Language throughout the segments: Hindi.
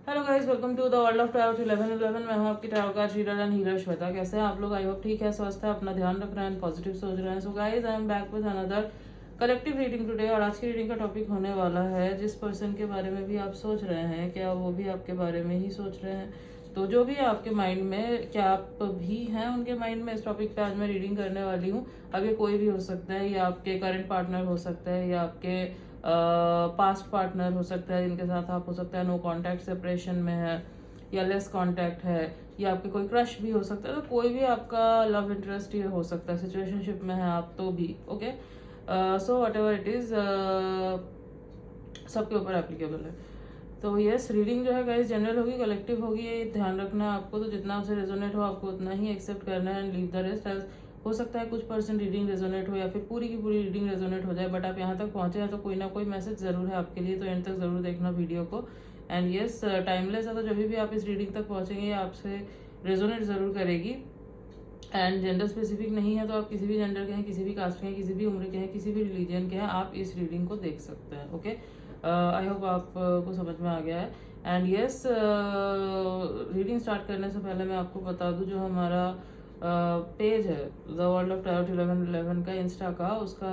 Hello guys, welcome to the world of tarot 1111। मैं हूं आपकी tarot card reader and healer Shweta. कैसे हैं आप लोग? आई होप ठीक है, स्वस्थ है, अपना ध्यान रख रहे हैं, पॉजिटिव सोच रहे हैं। So guys, I am back with another collective reading today. और आज की रीडिंग का टॉपिक होने वाला है, जिस पर्सन के बारे में भी आप सोच रहे हैं, क्या वो भी आपके बारे में ही सोच रहे हैं? तो जो भी आपके माइंड में, क्या आप भी हैं उनके माइंड में? इस टॉपिक पे आज मैं रीडिंग करने वाली हूँ। अब ये कोई भी हो सकता है, या आपके करंट पार्टनर हो सकता है, या आपके पास्ट पार्टनर हो सकता है जिनके साथ आप, हो सकता है नो कांटेक्ट सेपरेशन में है, या लेस कांटेक्ट है, या आपके कोई क्रश भी हो सकता है। तो कोई भी आपका लव इंटरेस्ट ये हो सकता है, सिचुएशनशिप में है आप तो भी। Okay, so what ever it is, सबके ऊपर एप्लीकेबल है। तो यस, रीडिंग जो है गाइस जनरल होगी, कलेक्टिव होगी, ये ध्यान रखना है आपको। तो जितना आपसे रेजोनेट हो आपको उतना ही एक्सेप्ट करना है and leave the rest as. हो सकता है कुछ पर्सन रीडिंग रेजोनेट हो, या फिर पूरी की पूरी रीडिंग रेजोनेट हो जाए, बट आप यहाँ तक पहुँचे हैं तो कोई ना कोई मैसेज ज़रूर है आपके लिए। तो एंड तक ज़रूर देखना वीडियो को। एंड यस, टाइमलेस है, तो जब भी आप इस रीडिंग तक पहुँचेंगे ये आपसे रेजोनेट ज़रूर करेगी। एंड जेंडर स्पेसिफिक नहीं है, तो आप किसी भी जेंडर के हैं, किसी भी कास्ट के हैं, किसी भी उम्र के हैं, किसी भी रिलीजन के हैं, आप इस रीडिंग को देख सकते हैं। ओके, आई होप आपको समझ में आ गया है। एंड यस, रीडिंग स्टार्ट करने से पहले मैं आपको बता दूं, जो हमारा पेज है द वर्ल्ड ऑफ टैरो 1111 का, इंस्टा का, उसका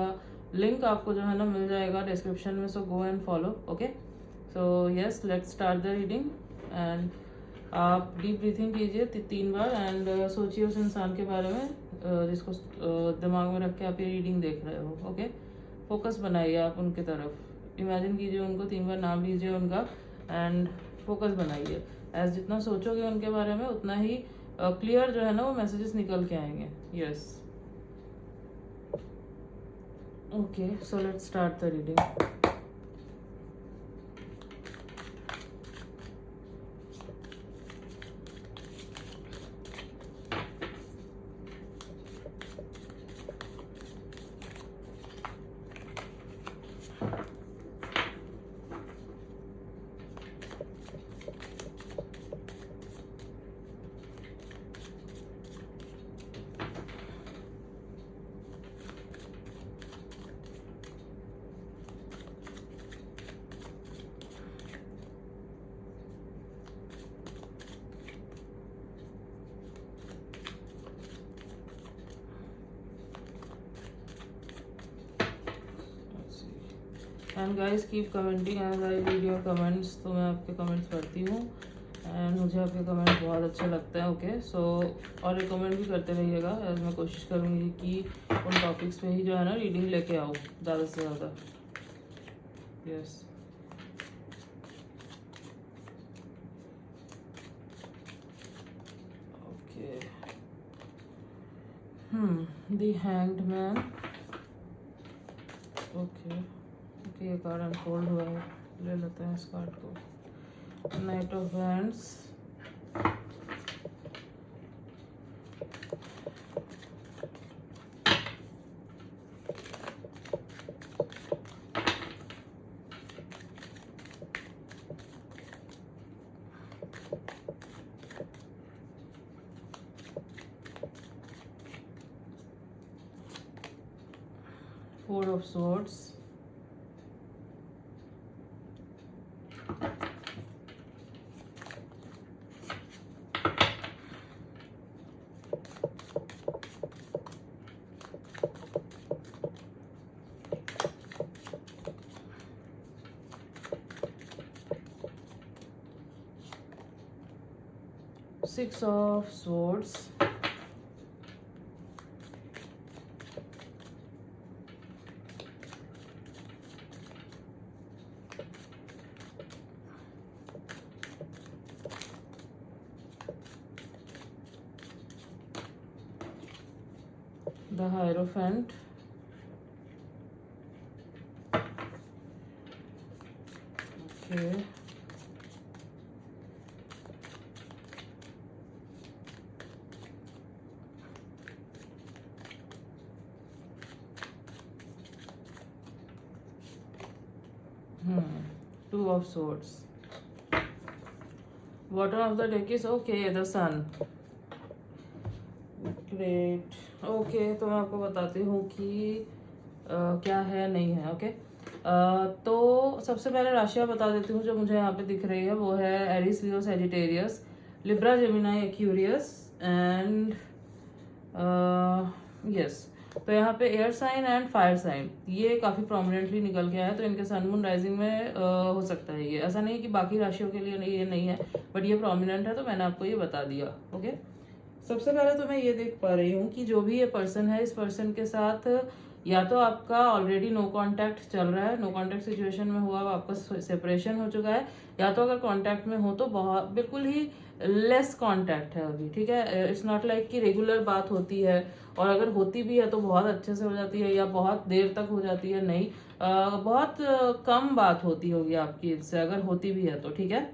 लिंक आपको जो है ना मिल जाएगा डिस्क्रिप्शन में। So go and follow. Okay, so yes, let's start the reading. And आप डीप ब्रीथिंग कीजिए 3 बार एंड सोचिए उस इंसान के बारे में जिसको दिमाग में रख के आप ये रीडिंग देख रहे हो। ओके, फोकस बनाइए आप उनकी तरफ, इमेजिन कीजिए उनको, 3 बार नाम लीजिए उनका एंड फोकस बनाइए। एज जितना सोचोगे उनके बारे में उतना ही क्लियर जो है ना वो मैसेजेस निकल के आएंगे। Yes, okay, so let's start the reading. And guys keep commenting as I read your comments. तो मैं आपके कमेंट्स पढ़ती हूँ एंड मुझे आपके कमेंट बहुत अच्छे लगते हैं। ओके, सो और रिकमेंड भी करते रहिएगा, एज मैं कोशिश करूँगी कि उन टॉपिक्स पे ही जो है ना रीडिंग लेके आऊँ ज़्यादा से ज़्यादा। Yes, okay, the hanged man. Okay, ये कार्ड अनफोल्ड हुआ है, ले लेते हैं इस कार्ड को। Night of hands, four of swords, Six of swords, the Hierophant, okay, Two of swords. Bottom of the deck is okay, the sun. Great. Okay, तो मैं आपको बताती हूँ कि क्या है नहीं है। ओके, तो सबसे पहले राशियाँ बता देती हूँ जो मुझे यहाँ पे दिख रही है, वो है Aries, Leo, Sagittarius, Libra, Gemini, Aquarius and yes. तो यहाँ पे air sign and fire sign ये काफ़ी प्रोमिनेंटली निकल गया है, तो इनके सन मून राइजिंग में हो सकता है ये। ऐसा नहीं है कि बाकी राशियों के लिए नहीं, ये नहीं है, बट ये प्रोमिनेंट है तो मैंने आपको ये बता दिया। ओके, सबसे पहले तो मैं ये देख पा रही हूँ कि जो भी ये पर्सन है, इस पर्सन के साथ या तो आपका ऑलरेडी नो कांटेक्ट चल रहा है, नो कांटेक्ट सिचुएशन में हुआ, आपका सेपरेशन हो चुका है, या तो अगर कांटेक्ट में हो तो बहुत बिल्कुल ही लेस कांटेक्ट है अभी, ठीक है। इट्स नॉट लाइक कि रेगुलर बात होती है, और अगर होती भी है तो बहुत अच्छे से हो जाती है या बहुत देर तक हो जाती है, नहीं बहुत कम बात होती होगी आपकी इससे, अगर होती भी है तो, ठीक है।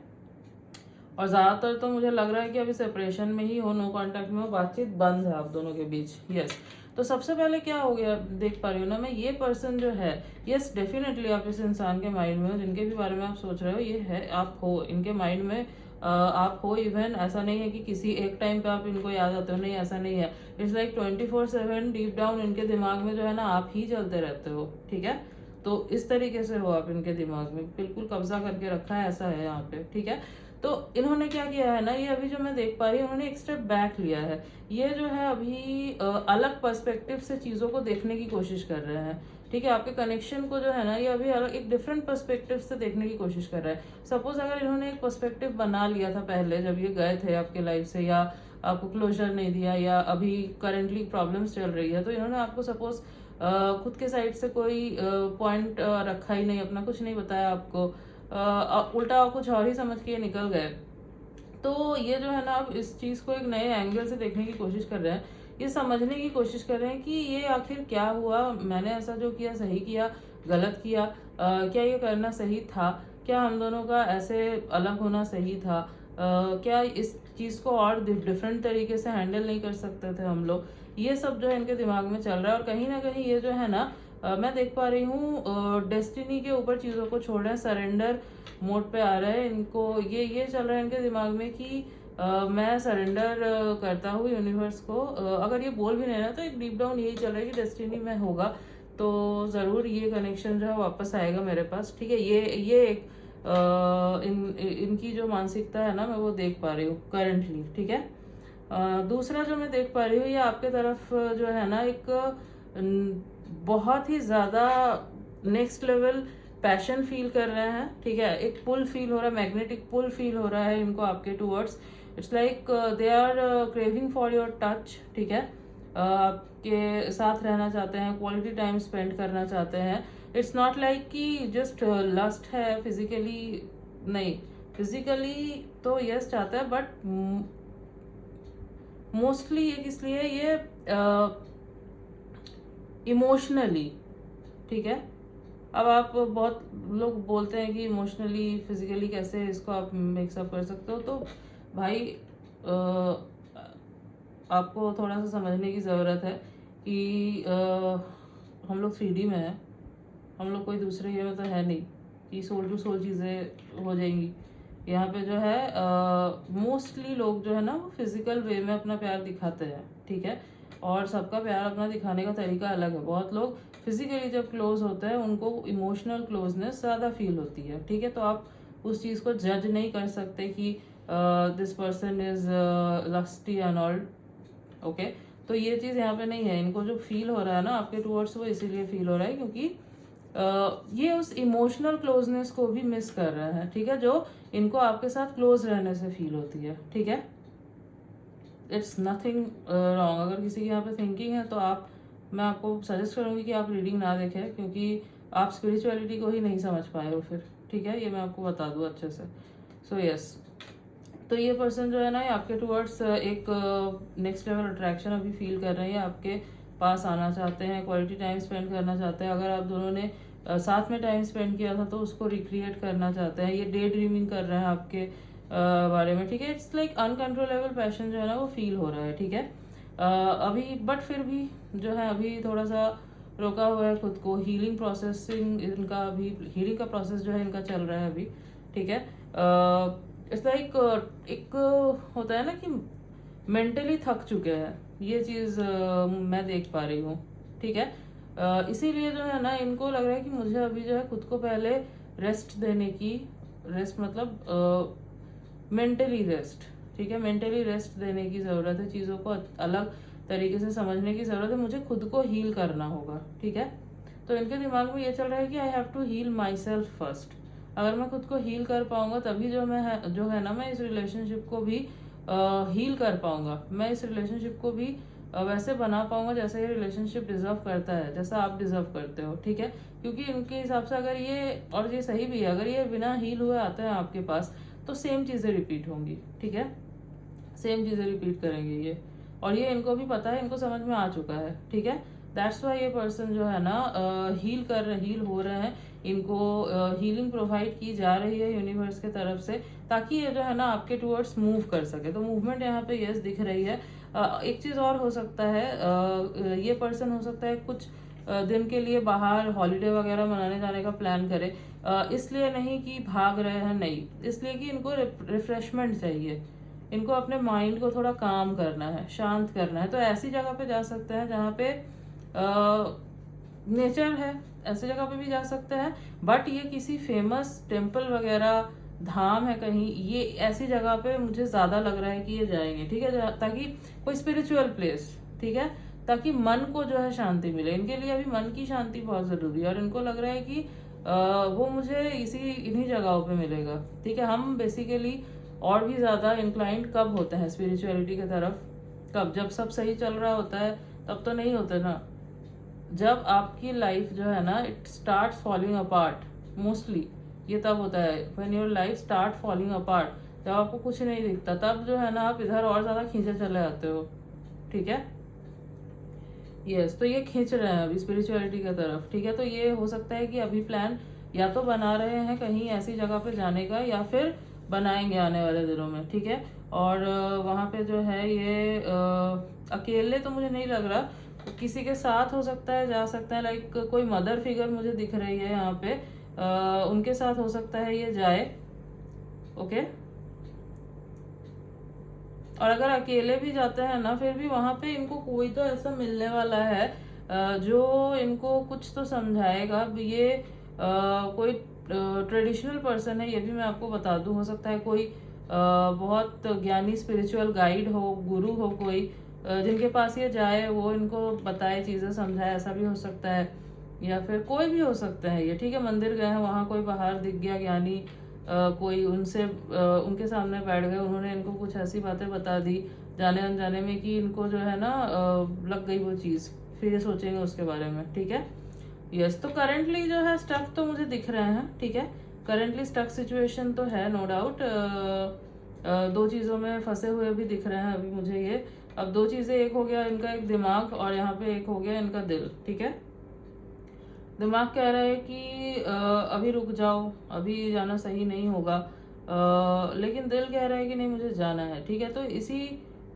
और ज़्यादातर तो मुझे लग रहा है कि अभी सेपरेशन में ही हो, नो कांटेक्ट में हो, बातचीत बंद है आप दोनों के बीच। यस, तो सबसे पहले क्या हो गया देख पा रही हूँ ना मैं, ये पर्सन जो है, यस डेफिनेटली आप इस इंसान के माइंड में हो, जिनके भी बारे में आप सोच रहे हो, ये है, आप हो इनके माइंड में, आप हो। इवन ऐसा नहीं है कि किसी एक टाइम पे आप इनको याद आते हो, नहीं ऐसा नहीं है। इट्स लाइक 24/7 डीप डाउन इनके दिमाग में जो है ना आप ही चलते रहते हो, ठीक है। तो इस तरीके से हो आप इनके दिमाग में, बिल्कुल कब्जा करके रखा है, ऐसा है यहाँ पे, ठीक है। तो इन्होंने क्या किया है ना, ये अभी जो मैं देख पा रही हूँ, उन्होंने एक स्टेप बैक लिया है। ये जो है अभी अलग पर्सपेक्टिव से चीज़ों को देखने की कोशिश कर रहे हैं, ठीक है। आपके कनेक्शन को जो है ना, ये अभी अलग एक डिफरेंट पर्सपेक्टिव से देखने की कोशिश कर रहा है। सपोज अगर इन्होंने एक पर्सपेक्टिव बना लिया था पहले जब ये गए थे आपके लाइफ से, या आपको क्लोजर नहीं दिया, या अभी करेंटली प्रॉब्लम्स चल रही है, तो इन्होंने आपको सपोज खुद के साइड से कोई पॉइंट रखा ही नहीं, अपना कुछ नहीं बताया आपको, उल्टा कुछ और ही समझ के ये निकल गए। तो ये जो है ना, अब इस चीज़ को एक नए एंगल से देखने की कोशिश कर रहे हैं, ये समझने की कोशिश कर रहे हैं कि ये आखिर क्या हुआ, मैंने ऐसा जो किया सही किया, गलत किया, क्या ये करना सही था, क्या हम दोनों का ऐसे अलग होना सही था, क्या इस चीज़ को और डिफरेंट तरीके से हैंडल नहीं कर सकते थे हम लोग। ये सब जो है इनके दिमाग में चल रहा है, और कहीं ना कहीं ये जो है ना, मैं देख पा रही हूँ डेस्टिनी के ऊपर चीज़ों को छोड़ रहे हैं, सरेंडर मोड पे आ रहे हैं इनको। ये चल रहा है इनके दिमाग में कि मैं सरेंडर करता हूँ यूनिवर्स को। अगर ये बोल भी नहीं रहा तो एक डीप डाउन यही चल रहा है कि डेस्टिनी में होगा तो ज़रूर ये कनेक्शन जो है वापस आएगा मेरे पास, ठीक है। ये एक इनकी जो मानसिकता है ना, मैं वो देख पा रही हूँ करंटली, ठीक है। दूसरा जो मैं देख पा रही हूँ, ये आपके तरफ जो है ना एक बहुत ही ज़्यादा नेक्स्ट लेवल पैशन फील कर रहे हैं, ठीक है। एक पुल फील हो रहा है, मैग्नेटिक पुल फील हो रहा है इनको आपके towards. It's like they are craving for your touch, ठीक है। आपके साथ रहना चाहते हैं, क्वालिटी टाइम स्पेंड करना चाहते हैं। इट्स नॉट लाइक कि जस्ट लस्ट है फिजिकली, नहीं, फिजिकली तो यस चाहता है, बट मोस्टली ये किस लिए, ये इमोशनली, ठीक है। अब आप बहुत लोग बोलते हैं कि इमोशनली फिजिकली कैसे इसको आप मिक्सअप कर सकते हो, तो भाई आपको थोड़ा सा समझने की ज़रूरत है कि हम लोग 3D में हैं, हम लोग कोई दूसरे ये में तो है नहीं कि सोल टू सोल चीज़ें हो जाएंगी। यहाँ पे जो है मोस्टली लोग जो है ना वो फिजिकल वे में अपना प्यार दिखाते हैं, ठीक है। और सबका प्यार अपना दिखाने का तरीका अलग है। बहुत लोग फिजिकली जब क्लोज होते हैं उनको इमोशनल क्लोजनेस ज़्यादा फील होती है, ठीक है। तो आप उस चीज़ को जज नहीं कर सकते कि this person is lusty and all, okay. तो ये चीज़ यहाँ पे नहीं है। इनको जो फील हो रहा है ना आपके टूवर्ड्स, वो इसीलिए फील हो रहा है क्योंकि ये उस इमोशनल क्लोजनेस को भी मिस कर रहे हैं, ठीक है, जो इनको आपके साथ क्लोज रहने से फील होती है, ठीक है। It's nothing wrong. अगर किसी की यहाँ पे थिंकिंग है तो मैं आपको सजेस्ट करूँगी कि आप रीडिंग ना देखें, क्योंकि आप स्पिरिचुअलिटी को ही नहीं समझ पाए हो फिर, ठीक है। ये मैं आपको बता दूँ अच्छे से। सो यस, तो ये पर्सन जो है ना, ये आपके टूवर्ड्स एक नेक्स्ट लेवल अट्रैक्शन अभी फील कर रहे हैं, आपके पास आना चाहते हैं, क्वालिटी टाइम स्पेंड करना चाहते हैं। अगर आप दोनों ने साथ में टाइम स्पेंड किया था तो उसको रिक्रिएट करना चाहते हैं। ये डे ड्रीमिंग कर रहे हैं आपके बारे में, ठीक है। इट्स लाइक अनकंट्रोलेबल पैशन जो है ना वो फील हो रहा है, ठीक है। अभी बट फिर भी जो है अभी थोड़ा सा रोका हुआ है खुद को। हीलिंग प्रोसेसिंग इनका अभी, हीलिंग का प्रोसेस जो है इनका चल रहा है अभी, ठीक है। इट्स लाइक एक होता है ना कि मेंटली थक चुके हैं, ये चीज़ मैं देख पा रही हूँ, ठीक है। इसीलिए जो है ना इनको लग रहा है कि मुझे अभी जो है खुद को पहले रेस्ट देने की, रेस्ट मतलब मेंटली रेस्ट, ठीक है, मेंटली रेस्ट देने की ज़रूरत है, चीज़ों को अलग तरीके से समझने की ज़रूरत है, मुझे खुद को हील करना होगा, ठीक है। तो इनके दिमाग में ये चल रहा है कि I have to heal myself first. अगर मैं खुद को हील कर पाऊंगा तभी जो है ना मैं इस रिलेशनशिप को भी हील कर पाऊंगा, मैं इस रिलेशनशिप को भी वैसे बना पाऊंगा जैसे ये रिलेशनशिप डिजर्व करता है, जैसा आप डिजर्व करते हो, ठीक है। क्योंकि इनके हिसाब से अगर ये, और ये सही भी है, अगर ये बिना हील हुए आते हैं आपके पास तो सेम चीज़ें रिपीट होंगी, ठीक है, सेम चीज़ें रिपीट करेंगे ये, और ये इनको भी पता है, इनको समझ में आ चुका है, ठीक है। दैट्स वाई ये पर्सन जो है ना हील हो रहे हैं, इनको हीलिंग प्रोवाइड की जा रही है यूनिवर्स के तरफ से, ताकि ये जो है ना आपके टूवर्ड्स मूव कर सके। तो मूवमेंट यहाँ पे यस दिख रही है। एक चीज़ और हो सकता है, ये पर्सन हो सकता है कुछ दिन के लिए बाहर हॉलीडे वगैरह मनाने जाने का प्लान करे, इसलिए नहीं कि भाग रहे हैं, नहीं, इसलिए कि इनको रिफ्रेशमेंट चाहिए, इनको अपने माइंड को थोड़ा काम करना है, शांत करना है। तो ऐसी जगह पे जा सकते हैं जहाँ पे नेचर है, ऐसी जगह पे भी जा सकते हैं, बट ये किसी फेमस टेम्पल वगैरह धाम है कहीं, ये ऐसी जगह पे मुझे ज़्यादा लग रहा है कि ये जाएंगे, ठीक है, ताकि कोई स्पिरिचुअल प्लेस, ठीक है, ताकि मन को जो है शांति मिले। इनके लिए अभी मन की शांति बहुत ज़रूरी है, और इनको लग रहा है कि वो मुझे इन्हीं जगहों पे मिलेगा, ठीक है। हम बेसिकली और भी ज़्यादा इंक्लाइंड कब होते हैं स्पिरिचुअलिटी की तरफ, कब, जब सब सही चल रहा होता है, तब तो नहीं होते ना। जब आपकी लाइफ जो है ना it start falling apart, mostly ये तब होता है when your life start falling apart, जब आपको कुछ नहीं दिखता, तब जो है ना आप इधर और ज़्यादा खींचे चले आते हो, ठीक है। यस, तो ये खींच रहे हैं अभी स्पिरिचुअलिटी की तरफ, ठीक है। तो ये हो सकता है कि अभी प्लान या तो बना रहे हैं कहीं ऐसी जगह पे जाने का, या फिर बनाएंगे आने वाले दिनों में, ठीक है। और वहाँ पे जो है ये अकेले तो मुझे नहीं लग रहा, किसी के साथ हो सकता है, जा सकता है, लाइक कोई मदर फिगर मुझे दिख रही है यहाँ पे, उनके साथ हो सकता है ये जाए, ओके। और अगर अकेले भी जाते हैं ना, फिर भी वहां पे इनको कोई तो ऐसा मिलने वाला है जो इनको कुछ तो समझाएगा। अब ये कोई ट्रेडिशनल पर्सन है, ये भी मैं आपको बता दूं, हो सकता है कोई बहुत ज्ञानी स्पिरिचुअल गाइड हो, गुरु हो कोई, जिनके पास ये जाए, वो इनको बताए, चीज़ें समझाए, ऐसा भी हो सकता है। या फिर कोई भी हो सकता है ये, ठीक है, मंदिर गए हैं, वहाँ कोई बाहर दिख गया ज्ञानी, कोई उनसे उनके सामने बैठ गए, उन्होंने इनको कुछ ऐसी बातें बता दी जाने अनजाने में कि इनको जो है ना लग गई वो चीज़, फिर ये सोचेंगे उसके बारे में, ठीक है। यस, तो करंटली जो है स्टक तो मुझे दिख रहे हैं, ठीक है, करंटली स्टक सिचुएशन तो है, नो डाउट। दो चीज़ों में फंसे हुए भी दिख रहे हैं अभी मुझे ये। अब दो चीज़ें, एक हो गया इनका एक दिमाग, और यहाँ पे एक हो गया इनका दिल, ठीक है। दिमाग कह रहा है कि अभी रुक जाओ, अभी जाना सही नहीं होगा, लेकिन दिल कह रहा है कि नहीं मुझे जाना है, ठीक है। तो इसी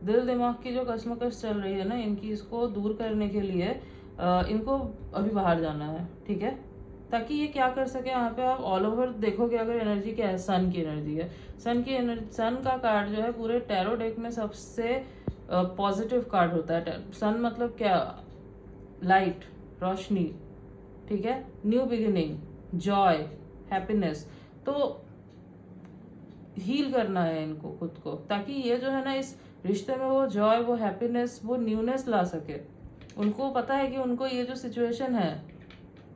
दिल दिमाग की जो कश्मकश चल रही है ना इनकी, इसको दूर करने के लिए इनको अभी बाहर जाना है, ठीक है, ताकि ये क्या कर सके। यहाँ पे आप ऑल ओवर देखोगे अगर एनर्जी क्या है, सन की एनर्जी है, सन की एनर्जी, सन का कार्ड जो है पूरे टैरो डेक में सबसे पॉजिटिव कार्ड होता है। सन मतलब क्या, लाइट, रोशनी, ठीक है, न्यू बिगिनिंग, जॉय, हैप्पीनेस। तो हील करना है इनको खुद को, ताकि ये जो है ना इस रिश्ते में वो जॉय, वो हैप्पीनेस, वो न्यूनेस ला सके। उनको पता है कि उनको ये जो सिचुएशन है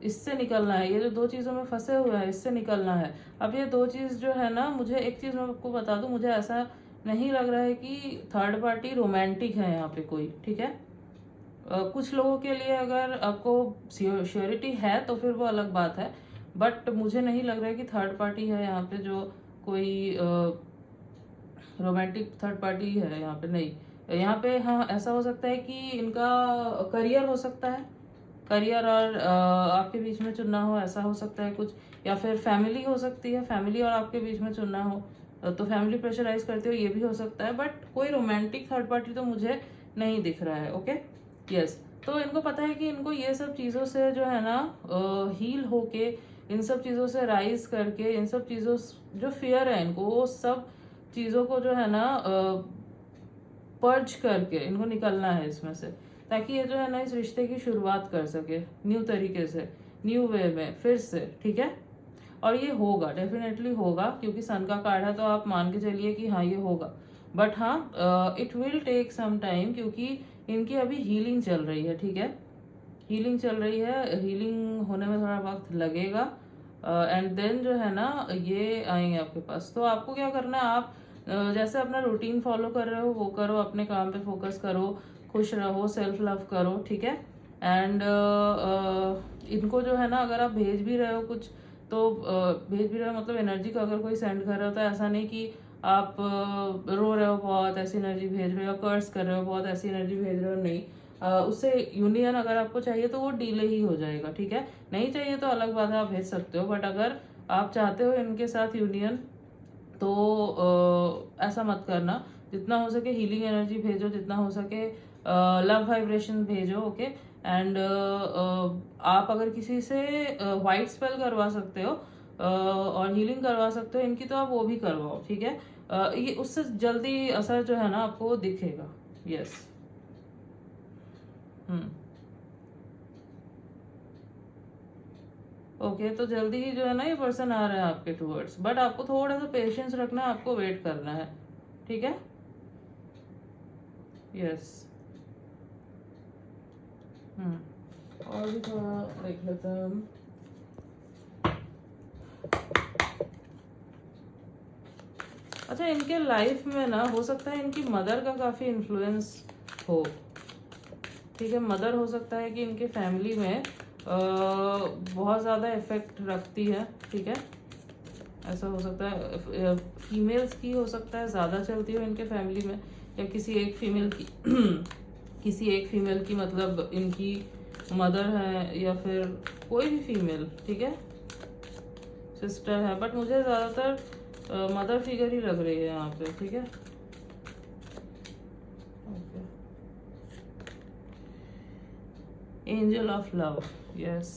इससे निकलना है, ये जो दो चीज़ों में फंसे हुए हैं इससे निकलना है। अब ये दो चीज़ जो है ना, मुझे एक चीज़ मैं आपको बता दूं, मुझे ऐसा नहीं लग रहा है कि थर्ड पार्टी रोमांटिक है यहाँ पे कोई, ठीक है। कुछ लोगों के लिए अगर आपको श्योरिटी है तो फिर वो अलग बात है, बट मुझे नहीं लग रहा है कि थर्ड पार्टी है यहाँ पे, जो कोई रोमांटिक थर्ड पार्टी है यहाँ पे, नहीं। यहाँ पे हाँ ऐसा हो सकता है कि इनका करियर हो सकता है, करियर और आपके बीच में चुनना हो, ऐसा हो सकता है कुछ, या फिर फैमिली हो सकती है, फैमिली और आपके बीच में चुनना हो, तो फैमिली प्रेशराइज करते हो, ये भी हो सकता है, बट कोई रोमांटिक थर्ड पार्टी तो मुझे नहीं दिख रहा है, ओके। यस, तो इनको पता है कि इनको ये सब चीज़ों से जो है ना हील होके, इन सब चीज़ों से राइज करके, इन सब चीज़ों जो फियर है इनको, वो सब चीज़ों को जो है ना पर्ज करके इनको निकलना है इसमें से। ताकि ये जो है ना इस रिश्ते की शुरुआत कर सके न्यू तरीके से, न्यू वे में फिर से, ठीक है। और ये होगा, डेफिनेटली होगा, क्योंकि सन का कार्ड है तो आप मान के चलिए कि हाँ ये होगा। बट हाँ, it will take some time, क्योंकि इनकी अभी हीलिंग चल रही है, ठीक है। हीलिंग चल रही है, हीलिंग होने में थोड़ा वक्त लगेगा, एंड देन जो है ना ये आएंगे आपके पास। तो आपको क्या करना है, आप जैसे अपना रूटीन फॉलो कर रहे हो वो करो, अपने काम पे फोकस करो, खुश रहो, सेल्फ लव करो, ठीक है। एंड इनको जो है ना अगर आप भेज भी रहे हो कुछ, तो भेज भी रहे हो मतलब एनर्जी का अगर कोई सेंड कर रहे हो, तो ऐसा नहीं कि आप रो रहे हो बहुत ऐसी एनर्जी भेज रहे हो, कर्स कर रहे हो बहुत ऐसी एनर्जी भेज रहे हो, नहीं। उससे यूनियन अगर आपको चाहिए तो वो डिले ही हो जाएगा, ठीक है। नहीं चाहिए तो अलग बात है, आप भेज सकते हो, बट अगर आप चाहते हो इनके साथ यूनियन तो ऐसा मत करना। जितना हो सके हीलिंग एनर्जी भेजो, जितना हो सके लव वाइब्रेशन भेजो, ओके। एंड आप अगर किसी से वाइट स्पेल करवा सकते हो और हीलिंग करवा सकते हो इनकी, तो आप वो भी करवाओ, ठीक है। ये उससे जल्दी असर जो है ना आपको दिखेगा। यस। ओके, तो जल्दी ही जो है ना ये पर्सन आ रहा है आपके टूवर्ड्स, बट आपको थोड़ा सा पेशेंस रखना है, आपको वेट करना है, ठीक है। यस। और भी थोड़ा देख लेते हैं हम। अच्छा, इनके लाइफ में ना हो सकता है इनकी मदर का काफी इन्फ्लुएंस हो, ठीक है। मदर हो सकता है कि इनके फैमिली में बहुत ज़्यादा इफेक्ट रखती है, ठीक है। ऐसा हो सकता है फीमेल्स की हो सकता है ज़्यादा चलती हो इनके फैमिली में, या किसी एक फीमेल की किसी एक फीमेल की मतलब इनकी मदर है, या फिर कोई भी फीमेल, ठीक है, सिस्टर है। बट मुझे ज़्यादातर मदर फिगर ही लग रही है यहाँ पे, ठीक है। Okay, angel of love, yes.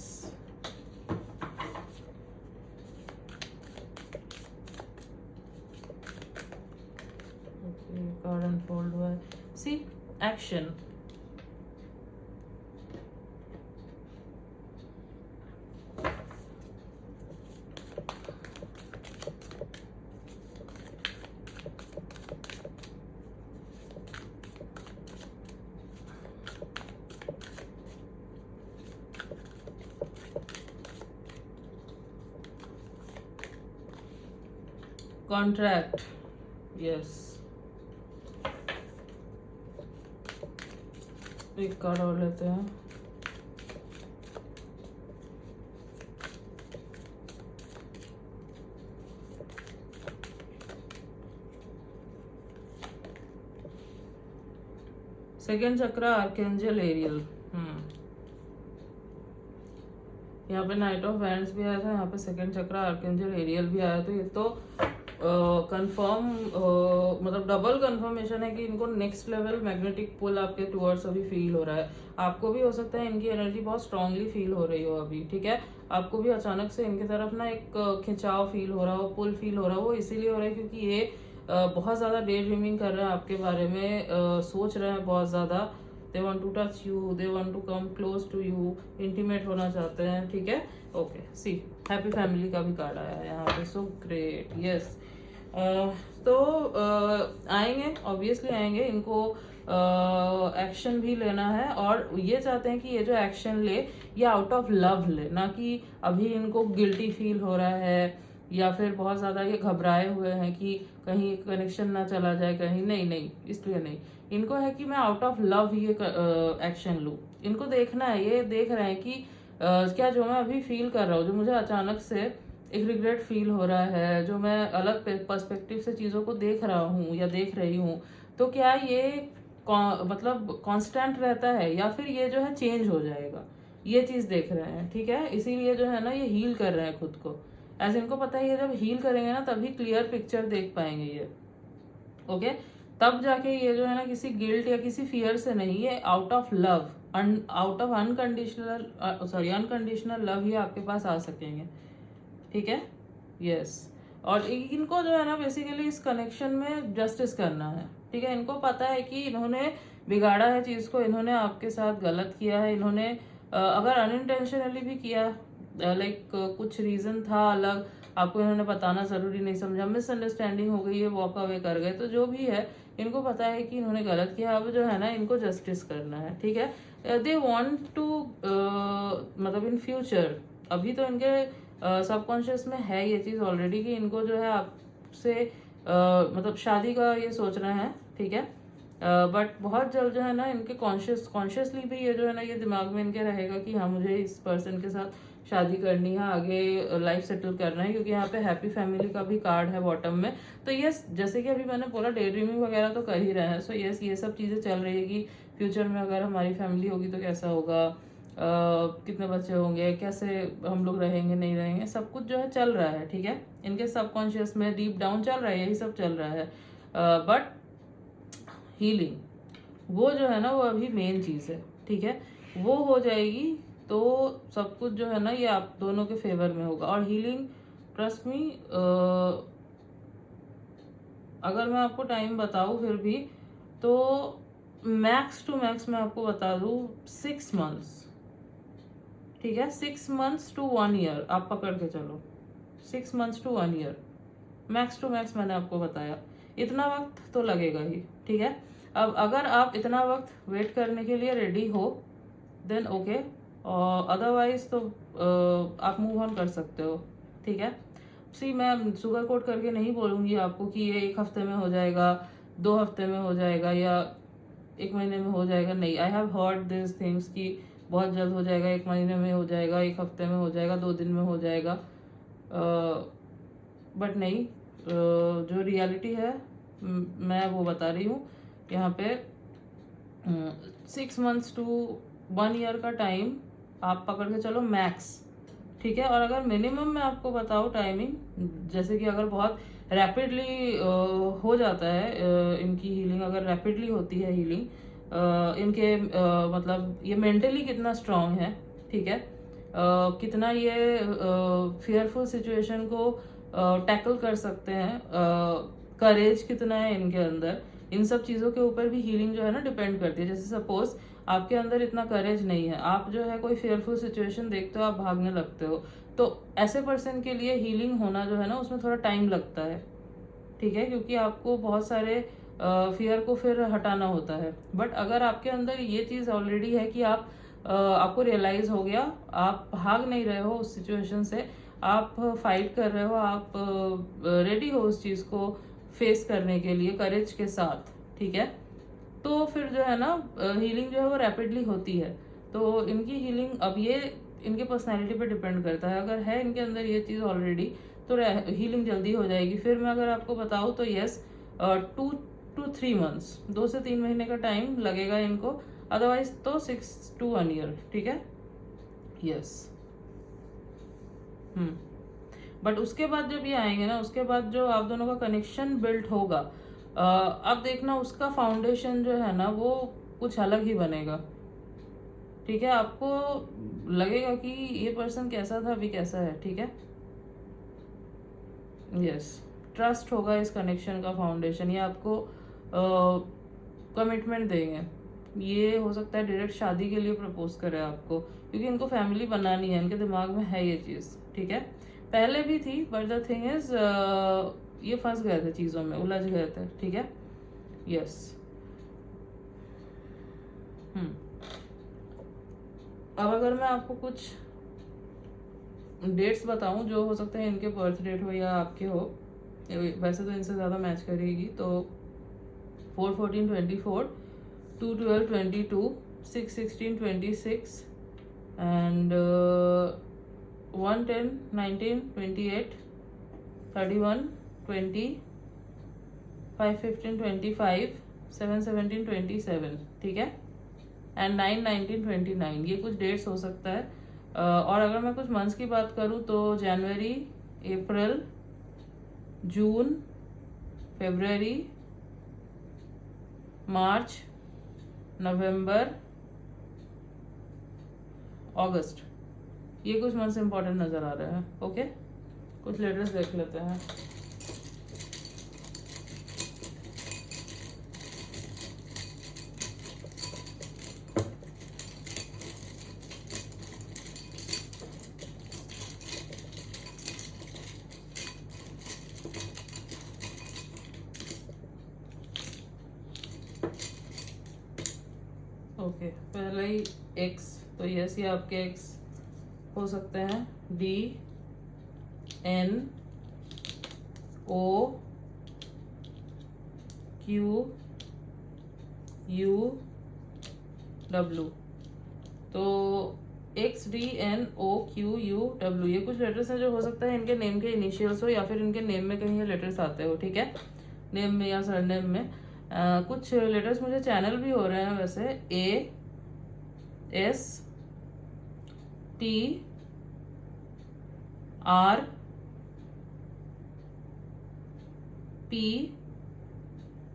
Card unfold हुआ है, सी एक्शन। Contract, yes. एक कार्ड और लेते हैं। सेकेंड चक्रा, आर्कएंजल एरियल। यहाँ पे नाइट ऑफ वैंड्स भी आया था, यहाँ पे सेकेंड चक्रा आर्कएंजल एरियल भी आया। तो ये तो कंफर्म मतलब डबल कंफर्मेशन है कि इनको नेक्स्ट लेवल मैग्नेटिक पुल आपके टूवर्ड्स अभी फील हो रहा है। आपको भी हो सकता है इनकी एनर्जी बहुत स्ट्रांगली फील हो रही हो अभी, ठीक है। आपको भी अचानक से इनकी तरफ ना एक खिंचाव फील हो रहा हो, पुल फील हो रहा हो। वो इसीलिए हो रहा है क्योंकि ये बहुत ज़्यादा डे ड्रीमिंग कर रहे हैं आपके बारे में, सोच रहे हैं बहुत ज़्यादा। They want to touch you, they want to come close to you, intimate होना चाहते हैं, ठीक है। ओके, सी हैप्पी फैमिली का भी कार्ड आया है यहाँ पे, सो ग्रेट, यस। तो आएंगे, ऑब्वियसली आएंगे। इनको एक्शन भी लेना है, और ये चाहते हैं कि ये जो एक्शन ले ये आउट ऑफ लव ले, ना कि अभी इनको गिल्टी फील हो रहा है या फिर बहुत ज़्यादा ये घबराए हुए हैं कि कहीं कनेक्शन ना चला जाए कहीं, नहीं नहीं, इसलिए नहीं। इनको है कि मैं आउट ऑफ लव ये एक्शन लूँ। इनको देखना है, ये देख रहे हैं कि क्या जो मैं अभी फील कर रहा हूँ, जो मुझे अचानक से एक रिग्रेट फील हो रहा है, जो मैं अलग पर्सपेक्टिव से चीज़ों को देख रहा हूँ या देख रही हूँ, तो क्या ये मतलब कांस्टेंट रहता है या फिर ये जो है चेंज हो जाएगा, ये चीज़ देख रहे हैं, ठीक है। इसीलिए जो है ना ये हील कर रहे हैं खुद को। ऐसे इनको पता है ये जब हील करेंगे ना तभी क्लियर पिक्चर देख पाएंगे ये, ओके। तब जाके ये जो है ना किसी गिल्ट या किसी फियर से नहीं, ये out of love, out of unconditional love ही आपके पास आ सकेंगे, ठीक है। यस, और इनको जो है ना बेसिकली इस कनेक्शन में जस्टिस करना है, ठीक है। इनको पता है कि इन्होंने बिगाड़ा है चीज़ को, इन्होंने आपके साथ गलत किया है, इन्होंने अगर अनइंटेंशनली भी किया, लाइक कुछ रीज़न था अलग, आपको इन्होंने बताना ज़रूरी नहीं समझा, मिसअंडरस्टैंडिंग हो गई है, वॉक अवे कर गए, तो जो भी है इनको पता है कि इन्होंने गलत किया। अब जो है ना इनको जस्टिस करना है, ठीक है। दे वांट टू मतलब इन फ्यूचर, अभी तो इनके सबकॉन्शियस में है ये चीज़ ऑलरेडी कि इनको जो है आपसे मतलब शादी का ये सोच रहे हैं, ठीक है। बट बहुत जल्द जो है ना इनके कॉन्शियसली भी ये जो है ना ये दिमाग में इनके रहेगा कि हाँ मुझे इस पर्सन के साथ शादी करनी है, आगे लाइफ सेटल करना है, क्योंकि यहाँ पे हैप्पी फैमिली का भी कार्ड है बॉटम में। तो यस, जैसे कि अभी मैंने बोला डे ड्रीमिंग वगैरह तो कर ही रहे हैं। सो यस, ये सब चीज़ें चल रही है कि फ्यूचर में अगर हमारी फैमिली होगी तो कैसा होगा, कितने बच्चे होंगे, कैसे हम लोग रहेंगे नहीं रहेंगे, सब कुछ जो है चल रहा है, ठीक है। इनके सबकॉन्शियस में डीप डाउन चल रहा है, यही सब चल रहा है। बट हीलिंग वो जो है ना वो अभी मेन चीज़ है, ठीक है। वो हो जाएगी तो सब कुछ जो है ना ये आप दोनों के फेवर में होगा। और हीलिंग ट्रस्ट मी, अगर मैं आपको टाइम बताऊँ फिर भी तो मैक्स टू मैक्स मैं आपको बता दूँ 6 मंथ्स, ठीक है। 6 मंथ्स टू 1 ईयर आप पकड़ के चलो, 6 months to 1 year max to max मैंने आपको बताया। इतना वक्त तो लगेगा ही, ठीक है। अब अगर आप इतना वक्त वेट करने के लिए रेडी हो देन ओके, और अदरवाइज तो आप मूव ऑन कर सकते हो, ठीक है। सी मैं सुगर कोट करके नहीं बोलूँगी आपको कि ये 1 हफ्ते में हो जाएगा, 2 हफ्ते में हो जाएगा या 1 महीने में हो जाएगा, नहीं। I have heard this things कि बहुत जल्द हो जाएगा, 1 महीने में हो जाएगा, 1 हफ्ते में हो जाएगा, 2 दिन में हो जाएगा, बट नहीं। जो रियलिटी है मैं वो बता रही हूँ यहाँ पे। 6 मंथ्स टू 1 ईयर का टाइम आप पकड़ के चलो मैक्स, ठीक है। और अगर मिनिमम मैं आपको बताऊँ टाइमिंग, जैसे कि अगर बहुत रैपिडली हो जाता है इनकी हीलिंग, अगर रैपिडली होती है हीलिंग, इनके मतलब ये मेंटली कितना स्ट्रांग है, ठीक है। कितना ये फियरफुल सिचुएशन को टैकल कर सकते हैं, करेज कितना है इनके अंदर, इन सब चीज़ों के ऊपर भी हीलिंग जो है ना डिपेंड करती है। जैसे सपोज आपके अंदर इतना करेज नहीं है, आप जो है कोई फियरफुल सिचुएशन देखते हो आप भागने लगते हो, तो ऐसे पर्सन के लिए हीलिंग होना जो है ना उसमें थोड़ा टाइम लगता है, ठीक है, क्योंकि आपको बहुत सारे फियर को फिर हटाना होता है। बट अगर आपके अंदर ये चीज़ ऑलरेडी है कि आपको रियलाइज हो गया, आप भाग नहीं रहे हो उस सिचुएशन से, आप फाइट कर रहे हो, आप रेडी हो उस चीज़ को फेस करने के लिए करेज के साथ, ठीक है, तो फिर जो है ना हीलिंग जो है वो रैपिडली होती है। तो इनकी हीलिंग अब ये इनके पर्सनैलिटी पे डिपेंड करता है। अगर है इनके अंदर ये चीज़ ऑलरेडी तो हीलिंग जल्दी हो जाएगी। फिर मैं अगर आपको बताऊँ तो यस 2 to 3 मंथ्स, 2 से 3 महीने का टाइम लगेगा इनको, अदरवाइज तो 6 to 1 ईयर, ठीक है। यस बट उसके बाद जब ये आएंगे ना, उसके बाद जो आप दोनों का कनेक्शन बिल्ड होगा, अब देखना उसका फाउंडेशन जो है ना वो कुछ अलग ही बनेगा, ठीक है। आपको लगेगा कि ये पर्सन कैसा था अभी कैसा है, ठीक है। यस, ट्रस्ट होगा इस कनेक्शन का फाउंडेशन। ये आपको कमिटमेंट देंगे, ये हो सकता है डायरेक्ट शादी के लिए प्रपोज करे आपको, क्योंकि इनको फैमिली बनानी है, इनके दिमाग में है ये चीज़, ठीक है। पहले भी थी बट द थिंग इज ये फंस गए थे चीज़ों में, उलझ गए थे, ठीक है। यस अब अगर मैं आपको कुछ डेट्स बताऊं जो हो सकते हैं इनके बर्थ डेट हो या आपके हो, वैसे तो इनसे ज़्यादा मैच करेगी, तो 4/14/24, 2/12/22, 6/16/26 एंड 1/10/19/28, 31/20, 5/15/25, 7/17/27, ठीक है, एंड 9/19/29। ये कुछ डेट्स हो सकता है। और अगर मैं कुछ मंथ्स की बात करूँ तो जनवरी, अप्रैल, जून, फरवरी, मार्च, नवंबर, अगस्त, ये कुछ मंथ्स इंपॉर्टेंट नज़र आ रहे हैं, ओके। कुछ लेटर्स देख लेते हैं। ओके, पहले ही एक्स, तो यस ये आपके एक्स हो सकते हैं। D N O Q U W, तो X D N O Q U W ये कुछ लेटर्स हैं जो हो सकता है इनके नेम के इनिशियल्स हो या फिर इनके नेम में कहीं ये लेटर्स आते हो, ठीक है, नेम में या सरनेम में। कुछ लेटर्स मुझे चैनल भी हो रहे हैं वैसे, A S T R P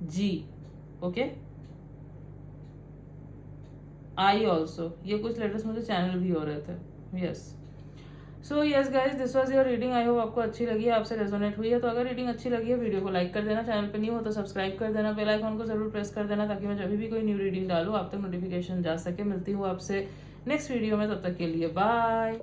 G, okay, I also, ये कुछ लेटर्स मुझे चैनल भी हो रहे थे। Yes, so yes guys, this was your reading. I hope आपको अच्छी लगी है, आपसे रेजोनेट हुई है। तो अगर रीडिंग अच्छी लगी है वीडियो को लाइक कर देना, चैनल पे न्यू हो तो सब्सक्राइब कर देना, बेल आइकॉन को जरूर प्रेस कर देना ताकि मैं जब भी कोई न्यू रीडिंग डालूँ आप तक नोटिफिकेशन जा सके। मिलती हूँ आपसे नेक्स्ट वीडियो में, तब तक के लिए बाय।